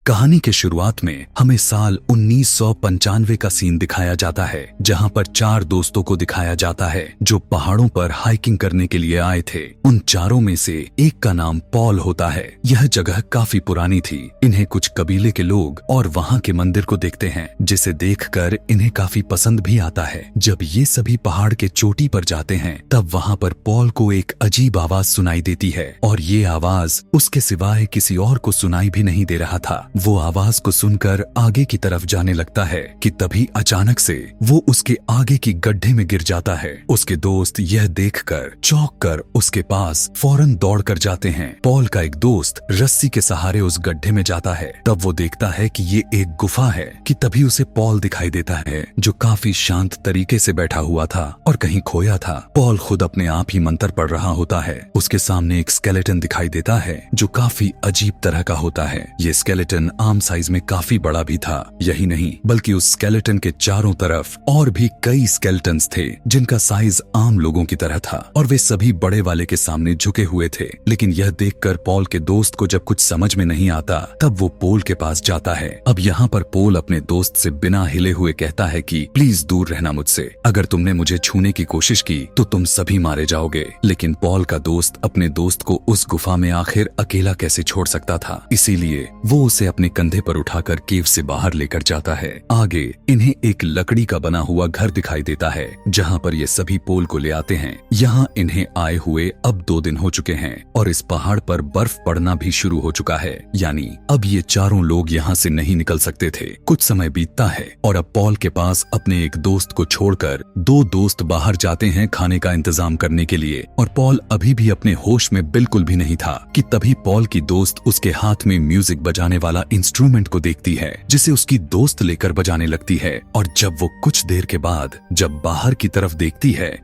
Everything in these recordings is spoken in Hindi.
कहानी के शुरुआत में हमें साल 1995 का सीन दिखाया जाता है, जहां पर 4 दोस्तों को दिखाया जाता है जो पहाड़ों पर हाइकिंग करने के लिए आए थे। उन चारों में से एक का नाम पॉल होता है। यह जगह काफी पुरानी थी। इन्हें कुछ कबीले के लोग और वहां के मंदिर को देखते हैं, जिसे देखकर इन्हें काफी पसंद भी आता है। जब ये सभी पहाड़ के चोटी पर जाते हैं, तब वहां पर पॉल को एक अजीब आवाज सुनाई देती है, और ये आवाज उसके सिवाय किसी और को सुनाई भी नहीं दे रहा था। वो आवाज को सुनकर आगे की तरफ जाने लगता है कि तभी अचानक से वो उसके आगे की गड्ढे में गिर जाता है। उसके दोस्त यह देखकर चौंक कर उसके पास फौरन दौड़ कर जाते हैं। पॉल का एक दोस्त रस्सी के सहारे उस गड्ढे में जाता है। तब वो देखता है कि ये एक गुफा है कि तभी उसे पॉल दिखाई देता है, जो काफी शांत तरीके से बैठा हुआ था और कहीं खोया था। पॉल खुद अपने आप ही मंत्र पढ़ रहा होता है। उसके सामने एक स्केलेटन दिखाई देता है जो काफी अजीब तरह का होता है। ये स्केलेटन आम साइज में काफी बड़ा भी था। यही नहीं, बल्कि उस स्केलेटन के चारों तरफ और भी कई स्केलेटन्स थे जिनका साइज आम लोगों की तरह था, और वे सभी बड़े वाले के सामने झुके हुए थे। लेकिन यह देखकर पॉल के दोस्त को जब कुछ समझ में नहीं आता, तब वो पोल के पास जाता है। अब यहाँ पर पोल अपने दोस्त से बिना हिले हुए कहता है कि प्लीज दूर रहना मुझसे। अगर तुमने मुझे छूने की कोशिश की तो तुम सभी मारे जाओगे। लेकिन पॉल का दोस्त अपने दोस्त को उस गुफा में आखिर अकेला कैसे छोड़ सकता था, इसीलिए वो उसे अपने कंधे पर उठाकर केव से बाहर लेकर जाता है। आगे इन्हें एक लकड़ी का बना हुआ घर दिखाई देता है, जहाँ पर ये सभी पोल को ले आते हैं। यहाँ इन्हें आए हुए अब 2 दिन हो चुके हैं और इस पहाड़ पर बर्फ पड़ना भी शुरू हो चुका है, यानी अब ये चारों लोग यहाँ से नहीं निकल सकते थे। कुछ समय बीतता है और अब पॉल के पास अपने एक दोस्त को छोड़कर 2 दोस्त बाहर जाते हैं खाने का इंतजाम करने के लिए, और पॉल अभी भी अपने होश में बिल्कुल भी नहीं था कि तभी पॉल की दोस्त उसके हाथ में म्यूजिक बजाने वाला इंस्ट्रूमेंट को देखती है, जिसे उसकी दोस्त लेकर बजाने लगती है। और जब वो कुछ देर के बाद जब बाहर की तरफ देखती है,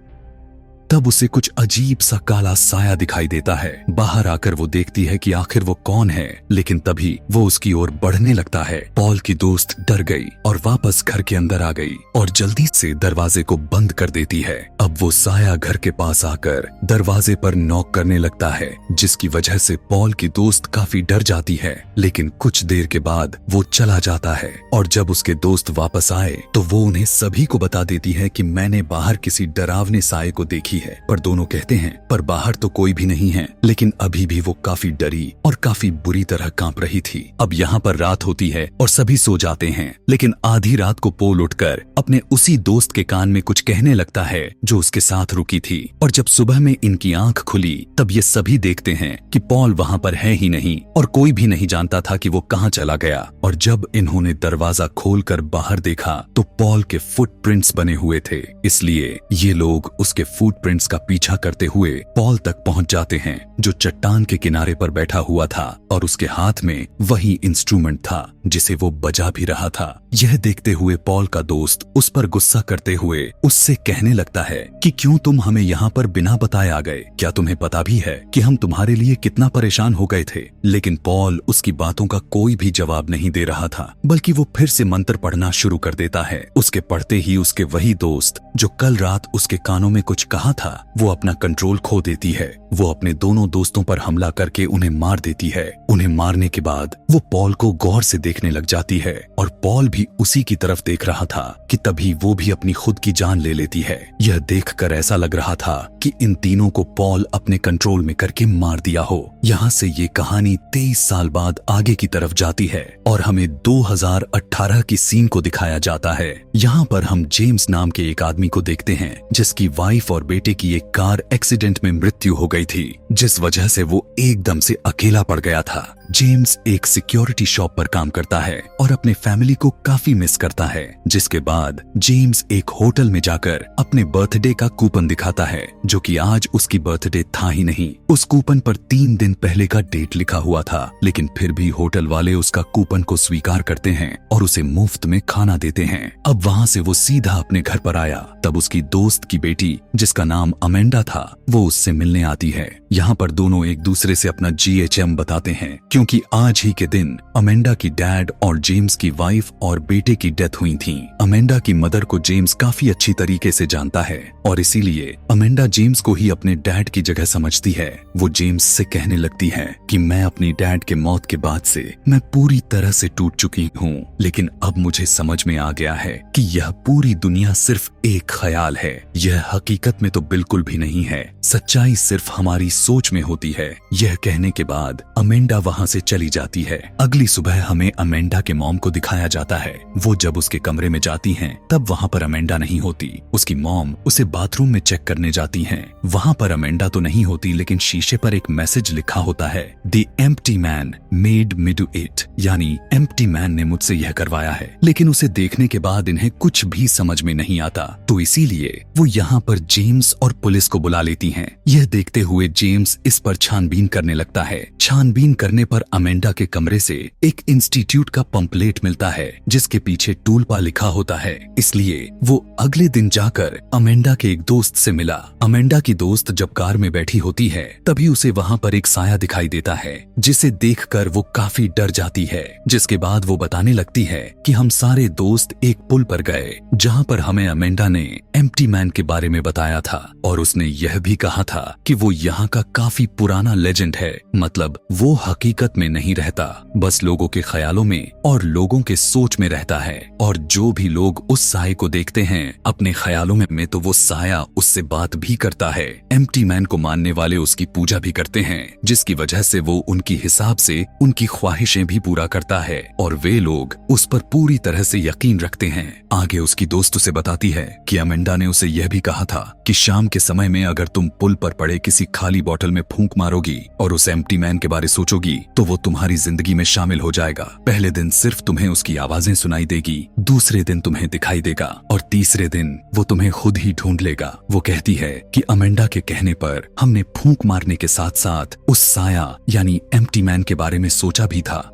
तब उसे कुछ अजीब सा काला साया दिखाई देता है। बाहर आकर वो देखती है कि आखिर वो कौन है, लेकिन तभी वो उसकी ओर बढ़ने लगता है। पॉल की दोस्त डर गई और वापस घर के अंदर आ गई और जल्दी से दरवाजे को बंद कर देती है। अब वो साया घर के पास आकर दरवाजे पर नॉक करने लगता है, जिसकी वजह से पॉल की दोस्त काफी डर जाती है। लेकिन कुछ देर के बाद वो चला जाता है, और जब उसके दोस्त वापस आए तो वो उन्हें सभी को बता देती है कि मैंने बाहर किसी डरावने साये को देखी है। पर दोनों कहते हैं पर बाहर तो कोई भी नहीं है। लेकिन अभी भी वो काफी डरी और काफी बुरी तरह कांप रही थी। अब यहाँ पर रात होती है और सभी सो जाते हैं, लेकिन आधी रात को पोल उठकर अपने उसी दोस्त के कान में कुछ कहने लगता है जो उसके साथ रुकी थी। और जब सुबह में इनकी आंख खुली, तब ये सभी देखते हैं कि पॉल वहाँ पर है ही नहीं, और कोई भी नहीं जानता था कि वो कहाँ चला गया। और जब इन्होंने दरवाजा खोलकर बाहर देखा तो पॉल के फुटप्रिंट्स बने हुए थे, इसलिए ये लोग उसके फुटप्रिंट्स का पीछा करते हुए पॉल तक पहुंच जाते हैं, जो चट्टान के किनारे पर बैठा हुआ था, और उसके हाथ में वही इंस्ट्रूमेंट था जिसे वो बजा भी रहा था। यह देखते हुए पॉल का दोस्त उस पर गुस्सा करते हुए उससे कहने लगता है कि क्यों तुम हमें यहाँ पर बिना बताए आ गए? क्या तुम्हें पता भी है कि हम तुम्हारे लिए कितना परेशान हो गए थे? लेकिन पॉल उसकी बातों का कोई भी जवाब नहीं दे रहा था, बल्कि वो फिर से मंत्र पढ़ना शुरू कर देता है। उसके पढ़ते ही उसके वही दोस्त जो कल रात उसके कानों में कुछ कहा था, वो अपना कंट्रोल खो देती है। वो अपने दोनों दोस्तों पर हमला करके उन्हें मार देती है। उन्हें मारने के बाद वो पॉल को गौर से देखने लग जाती है, और पॉल भी उसी की तरफ देख रहा था कि तभी वो भी अपनी खुद की जान ले लेती है। यह देखकर ऐसा लग रहा था कि इन तीनों को पॉल अपने कंट्रोल में करके मार दिया हो। यहाँ से ये कहानी 23 साल बाद आगे की तरफ जाती है और हमें 2018 की सीन को दिखाया जाता है। यहाँ पर हम जेम्स नाम के एक आदमी को देखते हैं, जिसकी वाइफ और बेटे की एक कार एक्सीडेंट में मृत्यु हो गई थी, जिस वजह से वो एकदम से अकेला पड़ गया था। जेम्स एक सिक्योरिटी शॉप पर काम करता है और अपने फैमिली को काफी मिस करता है, जिसके बाद जेम्स एक होटल में जाकर अपने बर्थडे का कूपन दिखाता है, जो कि आज उसकी बर्थडे था ही नहीं। उस कूपन पर 3 दिन पहले का डेट लिखा हुआ था, लेकिन फिर भी होटल वाले उसका कूपन को स्वीकार करते हैं और उसे मुफ्त में खाना देते हैं। अब वहाँ से वो सीधा अपने घर पर आया, तब उसकी दोस्त की बेटी, जिसका नाम अमेंडा था, वो उससे मिलने आती है। यहाँ पर दोनों एक दूसरे से अपना GHM बताते हैं, क्योंकि आज ही के दिन अमेंडा की डैड और जेम्स की वाइफ और बेटे की डेथ हुई थी। अमेंडा की मदर को जेम्स काफी अच्छी तरीके से जानता है और इसीलिए अमेंडा जेम्स को ही अपने डैड की जगह समझती है। वो जेम्स से कहने लगती है कि मैं अपनी डैड के मौत के बाद से मैं पूरी तरह से टूट चुकी हूँ, लेकिन अब मुझे समझ में आ गया है कि यह पूरी दुनिया सिर्फ एक ख्याल है। यह हकीकत में तो बिल्कुल भी नहीं है। सच्चाई सिर्फ हमारी सोच में होती है। यह कहने के बाद अमेंडा वहाँ से चली जाती है। अगली सुबह हमें अमेंडा के मॉम को दिखाया जाता है। वो जब उसके कमरे में जाती हैं, तब वहाँ पर अमेंडा नहीं होती। उसकी मॉम उसे बाथरूम में चेक करने जाती हैं। वहाँ पर अमेंडा तो नहीं होती, लेकिन शीशे पर एक मैसेज लिखा होता है, the empty man made me do it, यानी एम्प्टी मैन ने मुझसे यह करवाया है। लेकिन उसे देखने के बाद इन्हें कुछ भी समझ में नहीं आता, तो इसीलिए वो यहाँ पर जेम्स और पुलिस को बुला लेती हैं। यह देखते हुए जेम्स इस पर छानबीन करने लगता है। छानबीन करने पर अमेंडा के कमरे से एक इंस्टीट्यूट का पंपलेट मिलता है, जिसके पीछे टूलपा लिखा होता है। इसलिए वो अगले दिन जाकर अमेंडा के एक दोस्त से मिला। अमेंडा की दोस्त जब कार में बैठी होती है, तभी उसे वहाँ पर एक साया दिखाई देता है, जिसे देखकर वो काफी डर जाती है। जिसके बाद वो बताने लगती है कि हम सारे दोस्त एक पुल पर गए, जहाँ पर हमें अमेंडा ने एम्प्टी मैन के बारे में बताया था और उसने यह भी कहा था कि वो यहाँ का काफी पुराना लेजेंड है। मतलब वो हकीकत में नहीं रहता, बस लोगों के ख्यालों में और लोगों के सोच में रहता है। और जो भी लोग उस साये को देखते हैं अपने ख्यालों में तो वो साया उससे बात भी करता है। एम्प्टी मैन को मानने वाले उसकी पूजा भी करते हैं, जिसकी वजह से वो उनकी हिसाब से उनकी ख्वाहिशें भी पूरा करता है और वे लोग उस पर पूरी तरह से यकीन रखते हैं। आगे उसकी दोस्त उसे बताती है कि अमेंडा ने उसे यह भी कहा था कि शाम के समय में अगर तुम पुल पर पड़े किसी खाली बोतल में फूंक मारोगी और उस एम्प्टी मैन के बारे सोचोगी, तो वो तुम्हारी जिंदगी में शामिल हो जाएगा। पहले दिन सिर्फ तुम्हें उसकी आवाजें सुनाई देगी, दूसरे दिन तुम्हें दिखाई देगा और तीसरे दिन वो तुम्हें खुद ही ढूंढ लेगा। वो कहती है कि अमेंडा के कहने पर हमने फूंक मारने के साथ साथ उस साया यानी एम्प्टी मैन के बारे में सोचा भी था,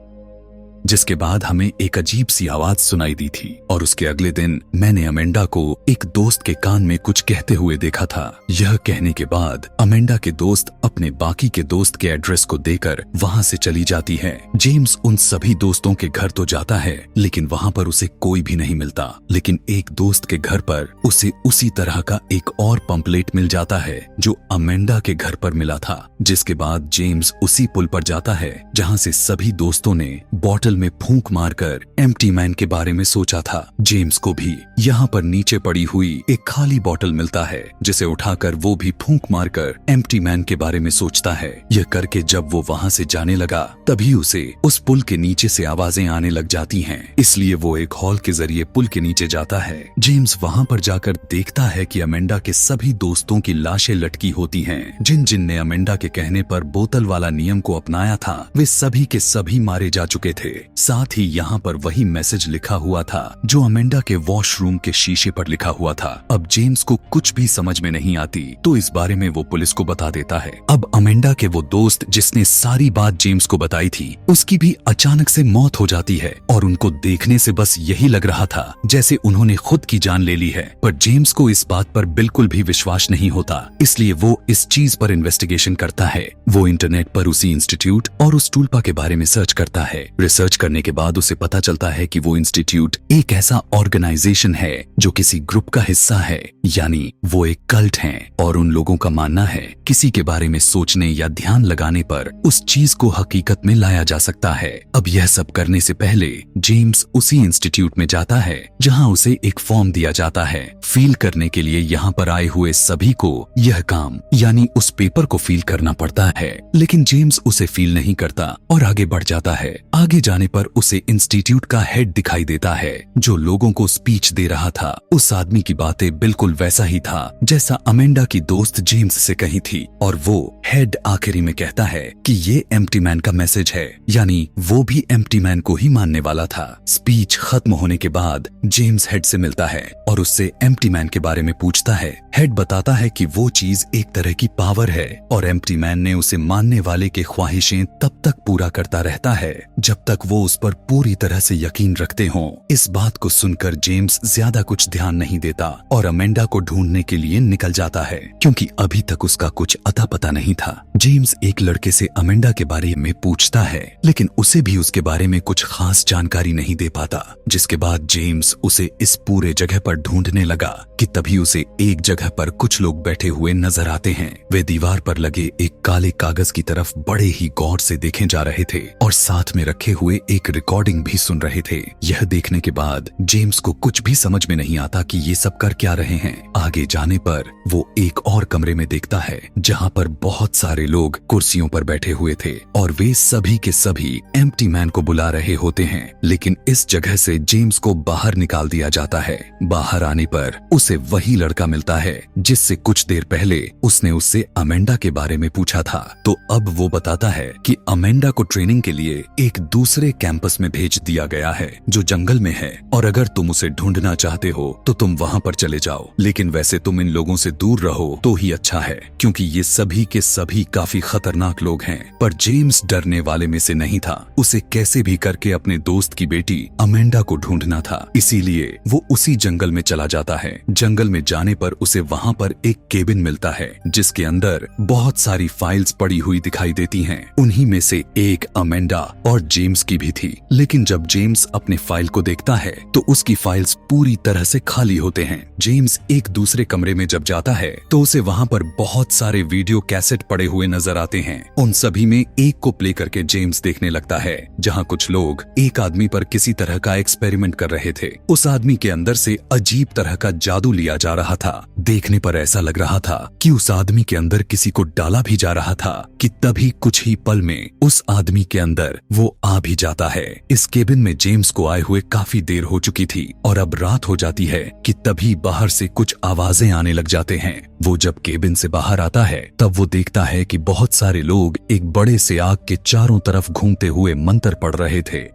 जिसके बाद हमें एक अजीब सी आवाज सुनाई दी थी। और उसके अगले दिन मैंने अमेंडा को एक दोस्त के कान में कुछ कहते हुए देखा था। यह कहने के बाद अमेंडा के दोस्त अपने बाकी के दोस्त के एड्रेस को देकर वहां से चली जाती है। जेम्स उन सभी दोस्तों के घर तो जाता है, लेकिन वहां पर उसे कोई भी नहीं मिलता। लेकिन एक दोस्त के घर पर उसे उसी तरह का एक और पंपलेट मिल जाता है जो अमेंडा के घर पर मिला था। जिसके बाद जेम्स उसी पुल पर जाता है जहाँ से सभी दोस्तों ने बॉटल में फूंक मारकर एम्प्टी मैन के बारे में सोचा था। जेम्स को भी यहाँ पर नीचे पड़ी हुई एक खाली बोतल मिलता है, जिसे उठाकर वो भी फूंक मारकर एम्प्टी मैन के बारे में सोचता है। यह करके जब वो वहाँ से जाने लगा, तभी उसे उस पुल के नीचे से आवाजें आने लग जाती हैं। इसलिए वो एक हॉल के जरिए पुल के नीचे जाता है। जेम्स वहाँ पर जाकर देखता है कि अमेंडा के सभी दोस्तों की लाशें लटकी होती हैं। जिन जिन ने अमेंडा के कहने पर बोतल वाला नियम को अपनाया था, वे सभी के सभी मारे जा चुके थे। साथ ही यहाँ पर वही मैसेज लिखा हुआ था जो अमेंडा के वॉशरूम के शीशे पर लिखा हुआ था। अब जेम्स को कुछ भी समझ में नहीं आती, तो इस बारे में वो पुलिस को बता देता है। अब अमेंडा के वो दोस्त जिसने सारी बात जेम्स को बताई थी, उसकी भी अचानक से मौत हो जाती है और उनको देखने से बस यही लग रहा था जैसे उन्होंने खुद की जान ले ली है। पर जेम्स को इस बात पर बिल्कुल भी विश्वास नहीं होता, इसलिए वो इस चीज पर इन्वेस्टिगेशन करता है। वो इंटरनेट पर उसी इंस्टीट्यूट और उस टूलपा के बारे में सर्च करता है। रिसर्च करने के बाद उसे पता चलता है कि वो इंस्टीट्यूट एक ऐसा ऑर्गेनाइजेशन है जो किसी ग्रुप का हिस्सा है, यानी वो एक कल्ट है और उन लोगों का मानना है किसी के बारे में सोचने या ध्यान लगाने पर उस चीज को हकीकत में लाया जा सकता है। अब यह सब करने से पहले जेम्स उसी इंस्टीट्यूट में जाता है जहां उसे एक फॉर्म दिया जाता है फील करने के लिए। यहाँ पर आए हुए सभी को यह काम यानी उस पेपर को फील करना पड़ता है, लेकिन जेम्स उसे फील नहीं करता और आगे बढ़ जाता है। आगे जाने पर उसे इंस्टीट्यूट का हेड दिखाई देता है जो लोगों को स्पीच दे रहा था। उस आदमी की बातें बिल्कुल वैसा ही था जैसा अमेंडा की दोस्त जेम्स से कही थी और वो हेड आखिरी में कहता है कि ये एम्प्टी मैन का मैसेज है, यानी वो भी एम्प्टी मैन को ही मानने वाला था। स्पीच खत्म होने के बाद जेम्स हेड से मिलता है और उससे एम्प्टी मैन के बारे में पूछता है। हेड बताता है कि वो चीज एक तरह की पावर है और एम्प्टी मैन ने उसे मानने वाले के ख्वाहिशें तब तक पूरा करता रहता है जब तक वो उस पर पूरी तरह से यकीन रखते हों। इस बात को सुनकर जेम्स ज्यादा कुछ ध्यान नहीं देता और अमेंडा को ढूंढने के लिए निकल जाता है, क्योंकि अभी तक उसका कुछ अता पता नहीं था। जेम्स एक लड़के से अमेंडा के बारे में पूछता है, लेकिन उसे भी उसके बारे में कुछ खास जानकारी नहीं दे पाता। जिसके बाद जेम्स उसे इस पूरे जगह पर ढूंढने लगा कि तभी उसे एक जगह पर कुछ लोग बैठे हुए नजर आते हैं। वे दीवार पर लगे एक काले कागज की तरफ बड़े ही गौर से देखे जा रहे थे और साथ में रखे हुए एक रिकॉर्डिंग भी सुन रहे थे। यह देखने के बाद जेम्स को कुछ भी समझ में नहीं आता कि ये सब कर क्या रहे हैं। आगे जाने पर वो एक और कमरे में देखता है जहाँ पर बहुत सारे लोग कुर्सियों पर बैठे हुए थे और वे सभी के सभी एम्प्टी मैन को बुला रहे होते हैं। लेकिन इस जगह से जेम्स को बाहर निकाल दिया जाता है। बाहर आने पर उसे वही लड़का मिलता है जिससे कुछ देर पहले उसने उससे अमेंडा के बारे में पूछा था। तो अब वो बताता है कि अमेंडा को ट्रेनिंग के लिए एक दूसरे कैंपस में भेज दिया गया है जो जंगल में है, और अगर तुम उसे ढूंढना चाहते हो तो तुम वहाँ पर चले जाओ, लेकिन वैसे तुम इन लोगों से दूर रहो तो ही अच्छा है, क्योंकि ये सभी के सभी काफी खतरनाक लोग हैं। पर जेम्स डरने वाले में से नहीं था। उसे कैसे भी करके अपने दोस्त की बेटी अमेंडा को ढूंढना था, इसीलिए वो उसी जंगल में चला जाता है। जंगल में जाने पर उसे वहाँ पर एक केबिन मिलता है जिसके अंदर बहुत सारी फाइल्स पड़ी हुई दिखाई देती हैं। उन्हीं में से एक अमेंडा और जेम्स की भी थी। लेकिन जब जेम्स अपने फाइल को देखता है तो उसकी फाइल्स पूरी तरह से खाली होते हैं। जेम्स एक दूसरे कमरे में जब जाता है तो उसे वहाँ पर बहुत सारे वीडियो कैसेट पड़े हुए नजर आते हैं। उन सभी में एक को प्ले करके जेम्स देखने लगता है जहाँ कुछ लोग एक आदमी पर किसी तरह का एक्सपेरिमेंट कर रहे थे। उस आदमी के अंदर से अजीब तरह का जादू लिया जा रहा था। देखने पर ऐसा लग रहा था कि उस आदमी के अंदर किसी को डाला भी जा रहा था कि तभी कुछ ही पल में उस आदमी के अंदर वो आ भी जाता है। इस केबिन में जेम्स को आए हुए काफी देर हो चुकी थी और अब रात हो जाती है कि तभी बाहर से कुछ आवाजें आने लग जाते हैं। वो जब केबिन से बाहर आता है तब वो देखता है कि बहुत सारे लोग एक बड़े से आग के चारों तरफ घूमते हुए मंत्र पढ़ रहे थे।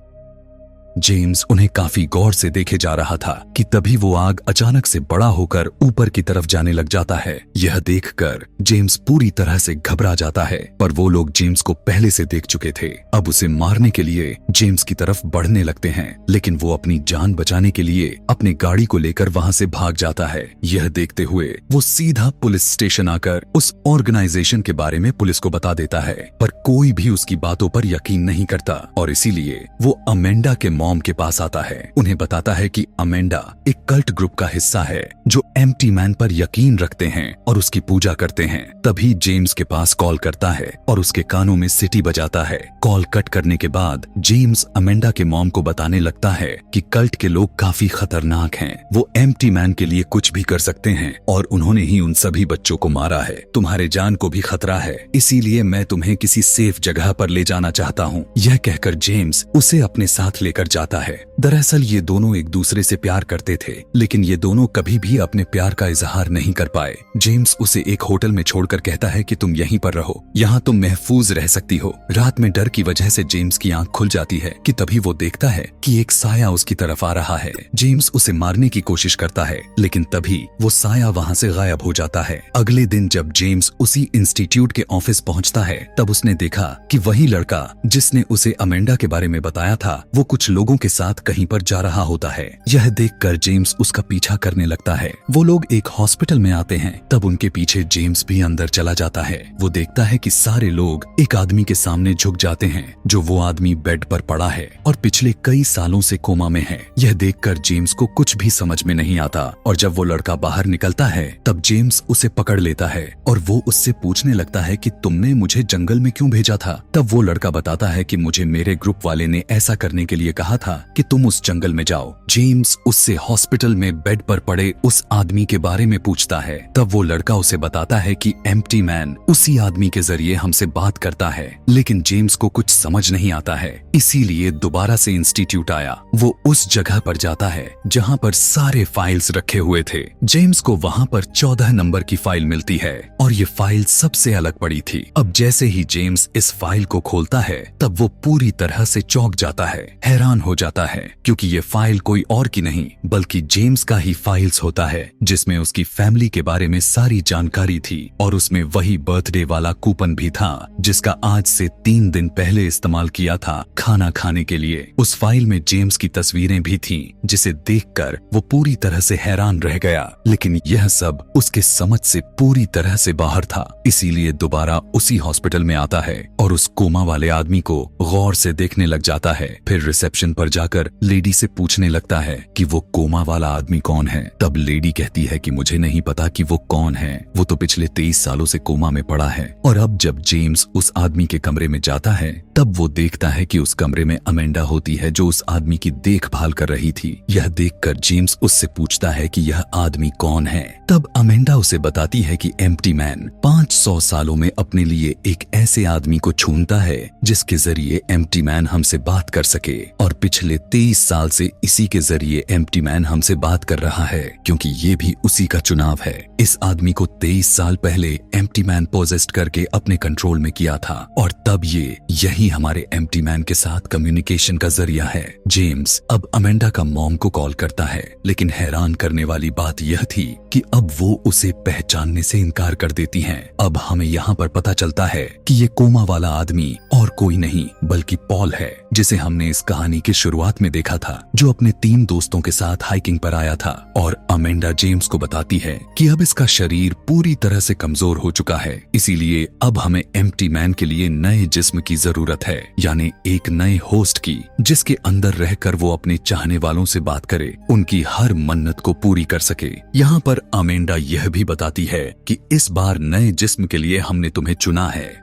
जेम्स उन्हें काफी गौर से देखे जा रहा था कि तभी वो आग अचानक से बड़ा होकर ऊपर की तरफ जाने लग जाता है। यह देखकर जेम्स पूरी तरह से घबरा जाता है, पर वो लोग जेम्स को पहले से देख चुके थे। अब उसे मारने के लिए जेम्स की तरफ बढ़ने लगते हैं, लेकिन वो अपनी जान बचाने के लिए अपनी गाड़ी को लेकर वहां से भाग जाता है। यह देखते हुए वो सीधा पुलिस स्टेशन आकर उस ऑर्गेनाइजेशन के बारे में पुलिस को बता देता है, पर कोई भी उसकी बातों पर यकीन नहीं करता और इसीलिए वो अमेंडा के मॉम के पास आता है। उन्हें बताता है कि अमेंडा एक कल्ट ग्रुप का हिस्सा है जो एम्प्टी मैन पर यकीन रखते हैं और उसकी पूजा करते हैं। तभी जेम्स के पास कॉल करता है और उसके कानों में सीटी बजाता है। कॉल कट करने के बाद जेम्स अमेंडा के मॉम को बताने लगता है कि कल्ट के लोग काफी खतरनाक हैं। वो एम्प्टी मैन के लिए कुछ भी कर सकते हैं और उन्होंने ही उन सभी बच्चों को मारा है। तुम्हारे जान को भी खतरा है, इसीलिए मैं तुम्हें किसी सेफ जगह पर ले जाना चाहता हूँ। यह कहकर जेम्स उसे अपने साथ लेकर जाता है। दरअसल ये दोनों एक दूसरे से प्यार करते थे, लेकिन ये दोनों कभी भी अपने प्यार का इजहार नहीं कर पाए। जेम्स उसे एक होटल में छोड़कर कहता है कि तुम यहीं पर रहो, यहाँ तुम महफूज रह सकती हो। रात में डर की वजह से जेम्स की आंख खुल जाती है कि तभी वो देखता है कि एक साया उसकी तरफ आ रहा है। जेम्स उसे मारने की कोशिश करता है, लेकिन तभी वो साया वहाँ से गायब हो जाता है। अगले दिन जब जेम्स उसी इंस्टीट्यूट के ऑफिस पहुँचता है तब उसने देखा कि वही लड़का जिसने उसे अमेंडा के बारे में बताया था वो कुछ लोगों के साथ कहीं पर जा रहा होता है। यह देखकर जेम्स उसका पीछा करने लगता है। वो लोग एक हॉस्पिटल में आते हैं, तब उनके पीछे जेम्स भी अंदर चला जाता है। वो देखता है कि सारे लोग एक आदमी के सामने झुक जाते हैं, जो वो आदमी बेड पर पड़ा है और पिछले कई सालों से कोमा में है। यह देखकर जेम्स को कुछ भी समझ में नहीं आता और जब वो लड़का बाहर निकलता है तब जेम्स उसे पकड़ लेता है और वो उससे पूछने लगता है कि तुमने मुझे जंगल में क्यों भेजा था। तब वो लड़का बताता है कि मुझे मेरे ग्रुप वाले ने ऐसा करने के लिए कहा था कि तुम उस जंगल में जाओ। जेम्स उससे हॉस्पिटल में बेड पर पड़े उस आदमी के बारे में पूछता है। तब वो लड़का उसे बताता है कि एम्प्टी मैन उसी आदमी के जरिए हमसे बात करता है, लेकिन जेम्स को कुछ समझ नहीं आता है, इसीलिए दोबारा से इंस्टीट्यूट आया। वो उस जगह पर जाता है जहाँ पर सारे फाइल्स रखे हुए थे। जेम्स को वहाँ पर 14 नंबर की फाइल मिलती है और ये फाइल सबसे अलग पड़ी थी। अब जैसे ही जेम्स इस फाइल को खोलता है तब वो पूरी तरह से चौंक जाता है। हैरान हो जाता है क्योंकि ये फाइल कोई और की नहीं बल्कि जेम्स का ही फाइल्स होता है, जिसमें उसकी फैमिली के बारे में सारी जानकारी थी और उसमें वही बर्थडे वाला कूपन भी था जिसका आज से 3 दिन पहले इस्तेमाल किया था खाना खाने के लिए। उस फाइल में जेम्स की तस्वीरें भी थीं, जिसे देखकर वो पूरी तरह से हैरान रह गया, लेकिन यह सब उसके समझ से पूरी तरह से बाहर था। इसीलिए दोबारा उसी हॉस्पिटल में आता है और उस कोमा वाले आदमी को गौर से देखने लग जाता है। फिर रिसेप्शन पर जाकर लेडी से पूछने लगता है कि वो कोमा वाला आदमी कौन है। तब लेडी कहती है कि मुझे नहीं पता कि वो कौन है, वो तो पिछले 23 सालों से कोमा में पड़ा है। और अब जब जेम्स उस आदमी के कमरे में जाता है तब वो देखता है कि उस कमरे में अमेंडा होती है जो उस आदमी की देखभाल कर रही थी। यह देखकर जेम्स उससे पूछता है कि यह आदमी कौन है। तब अमेंडा उसे बताती है कि एम्प्टी मैन 500 सालों में अपने लिए एक ऐसे आदमी को चुनता है जिसके जरिए एम्प्टी मैन हमसे बात कर सके, और पिछले 23 साल से इसी के जरिए एम्प्टी मैन हमसे बात कर रहा है क्योंकि ये भी उसी का चुनाव है। इस आदमी को 23 साल पहले एम्प्टी मैन पोजेस्ट करके अपने कंट्रोल में किया था और तब यही हमारे एम्प्टी मैन के साथ कम्युनिकेशन का जरिया है। जेम्स अब अमेंडा का मॉम को कॉल करता है, लेकिन हैरान करने वाली बात यह थी कि अब वो उसे पहचानने से इनकार कर देती हैं। अब हमें यहाँ पर पता चलता है कि ये कोमा वाला आदमी और कोई नहीं बल्कि पॉल है, जिसे हमने इस कहानी की शुरुआत में देखा था, जो अपने 3 दोस्तों के साथ हाइकिंग पर आया था। और अमेंडा जेम्स को बताती है कि अब इसका शरीर पूरी तरह से कमजोर हो चुका है, इसीलिए अब हमें एम्प्टी मैन के लिए नए जिस्म की जरूरत है, यानी एक नए होस्ट की, जिसके अंदर रहकर वो अपने चाहने वालों से बात करे, उनकी हर मन्नत को पूरी कर सके। यहाँ पर अमेंडा यह भी बताती है कि इस बार नए जिस्म के लिए हमने तुम्हें चुना है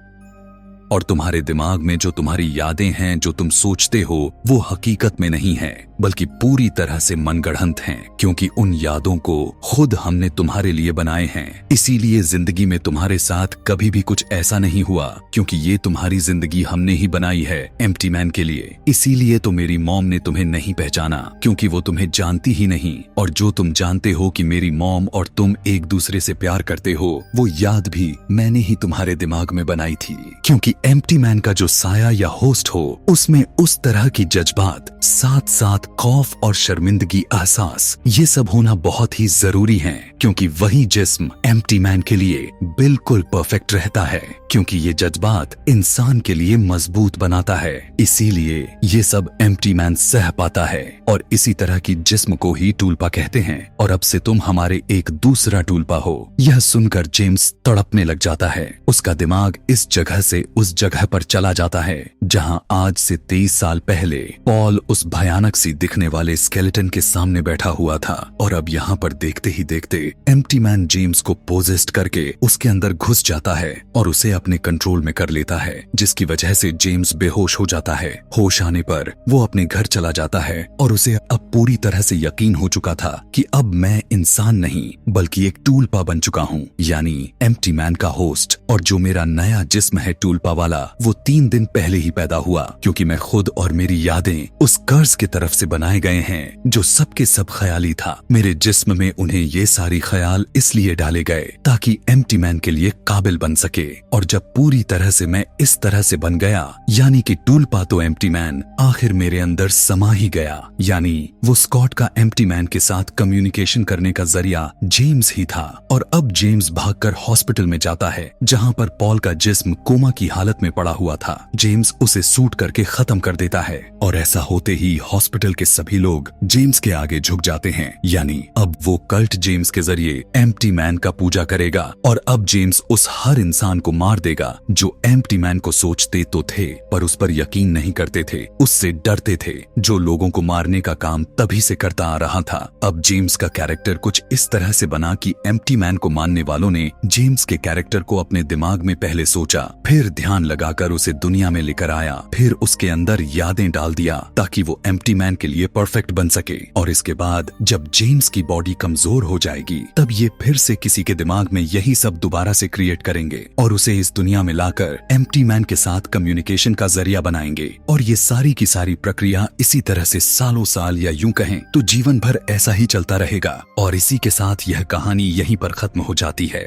और तुम्हारे दिमाग में जो तुम्हारी यादें हैं, जो तुम सोचते हो, वो हकीकत में नहीं है बल्कि पूरी तरह से मनगढ़ंत हैं, क्योंकि उन यादों को खुद हमने तुम्हारे लिए बनाए हैं। इसीलिए जिंदगी में तुम्हारे साथ कभी भी कुछ ऐसा नहीं हुआ, क्योंकि ये तुम्हारी जिंदगी हमने ही बनाई है एम्प्टी मैन के लिए। इसीलिए तो मेरी मॉम ने तुम्हें नहीं पहचाना, क्योंकि वो तुम्हें जानती ही नहीं, और जो तुम जानते हो कि मेरी मॉम और तुम एक दूसरे से प्यार करते हो, वो याद भी मैंने ही तुम्हारे दिमाग में बनाई थी। क्योंकि एम्प्टी मैन का जो साया या होस्ट हो, उसमें उस तरह की जज्बात, साथ साथ खौफ और शर्मिंदगी एहसास, ये सब होना बहुत ही जरूरी है, क्योंकि वही जिस्म एम्प्टी मैन के लिए बिल्कुल परफेक्ट रहता है, क्योंकि ये जज्बात इंसान के लिए मजबूत बनाता है। इसीलिए ये सब एम्प्टी मैन सह पाता है, और इसी तरह की जिस्म को ही टूल्पा कहते हैं। और अब से तुम हमारे एक दूसरा टूल्पा हो। यह सुनकर जेम्स तड़पने लग जाता है। उसका दिमाग इस जगह से उस जगह पर चला जाता है जहां आज से 23 साल पहले पॉल उस भयानक सी दिखने वाले स्केलेटन के सामने बैठा हुआ था। और अब यहाँ पर देखते ही देखते एम्प्टी मैन जेम्स को पोजेस्ट करके उसके अंदर घुस जाता है और उसे अपने कंट्रोल में कर लेता है, जिसकी वजह से जेम्स बेहोश हो जाता है। होश आने पर वो अपने घर चला जाता है और उसे अब पूरी तरह से यकीन हो चुका था कि अब मैं इंसान नहीं बल्कि एक टूल्पा बन चुका हूँ, यानी एम्प्टी मैन का होस्ट। और जो मेरा नया जिस्म है टूल्पा वाला, वो 3 दिन पहले ही पैदा हुआ, क्योंकि मैं खुद और मेरी यादें उस कर्ज की तरफ से बनाए गए हैं जो सबके सब ख्याली था। मेरे जिस्म में उन्हें ये सारी ख्याल इसलिए डाले गए ताकि एम्प्टी मैन के लिए काबिल बन सके। और जब पूरी तरह से मैं इस तरह से बन गया, यानी कि टूल्पा तो एम्प्टी मैन आखिर मेरे अंदर समा ही गया, यानी वो स्कॉट का एम्प्टी मैन के साथ कम्युनिकेशन करने का जरिया जेम्स ही था। और अब जेम्स भागकर हॉस्पिटल में जाता है जहां पर पॉल का जिस्म कोमा की हालत में पड़ा हुआ था। जेम्स उसे सूट करके खत्म कर देता है, और ऐसा होते ही हॉस्पिटल के सभी लोग जेम्स के आगे झुक जाते हैं, यानी अब वो कल्ट जेम्स के जरिए एम्प्टी मैन का पूजा करेगा। और अब जेम्स उस हर इंसान को मार देगा जो एम्प्टी मैन को सोचते तो थे पर उस पर यकीन नहीं करते थे, उससे डरते थे, जो लोगों को मारने का काम तभी से करता आ रहा था। अब जेम्स का कैरेक्टर कुछ इस तरह से बना कि एम्प्टी मैन को मानने वालों ने जेम्स के कैरेक्टर को अपने दिमाग में पहले सोचा, फिर ध्यान लगाकर उसे दुनिया में लेकर आया, फिर उसके अंदर यादें डाल दिया ताकि वो एम्प्टी मैन के लिए परफेक्ट बन सके। और इसके बाद जब जेम्स की बॉडी कमजोर हो जाएगी, तब ये फिर से किसी के दिमाग में यही सब दोबारा से क्रिएट करेंगे और उसे इस दुनिया में लाकर एम्प्टी मैन के साथ कम्युनिकेशन का जरिया बनाएंगे। और ये सारी की सारी प्रक्रिया इसी तरह से सालों साल या यूं कहें तो जीवन भर ऐसा ही चलता रहेगा। और इसी के साथ यह कहानी यहीं पर खत्म हो जाती है।